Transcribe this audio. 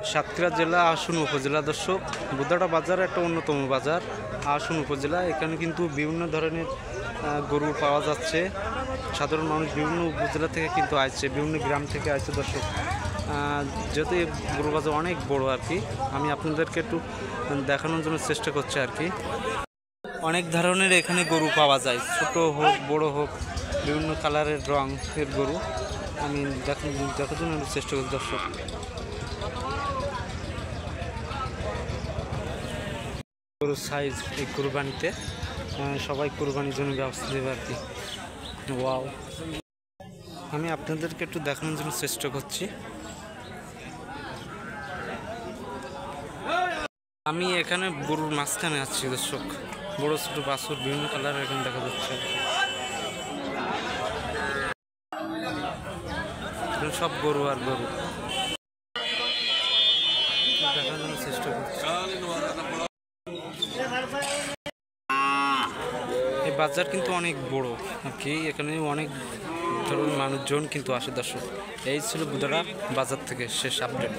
সাতক্ষীরা জেলা আসুন উপজেলা। দর্শক, বুদাটা বাজার একটা অন্যতম বাজার আসুন উপজেলা। এখানে কিন্তু বিভিন্ন ধরনের গরু পাওয়া যাচ্ছে। সাধারণ মানুষ বিভিন্ন উপজেলা থেকে কিন্তু আসছে, বিভিন্ন গ্রাম থেকে আসছে। দর্শক, যেহেতু এই গরু বাজার অনেক বড় আর কি, আমি আপনাদেরকে একটু দেখানোর জন্য চেষ্টা করছি আর কি। অনেক ধরনের এখানে গরু পাওয়া যায়, ছোট হোক বড় হোক, বিভিন্ন কালারের রঙের গরু আমি দেখার জন্য চেষ্টা করছি। দর্শক, গরুর সাইজ এই কুরবানিতে সবাই কুরবানির জন্য ব্যবস্থা দেবে আর কি। ওয়াও, আমি আপনাদেরকে একটু দেখানোর জন্য চেষ্টা করছি। আমি এখানে গরুর মাঝখানে আছি। দর্শক, বড় ছোট বাছুর বিভিন্ন কালারের এখানে দেখা যাচ্ছে। সব গরু আর গরু দেখার জন্য চেষ্টা করছি। এই বাজার কিন্তু অনেক বড় আর কি, এখানে অনেক ধরনের মানুষজন কিন্তু আসে। দর্শক, এই ছিল বুদারা বাজার থেকে শেষ আপডেট।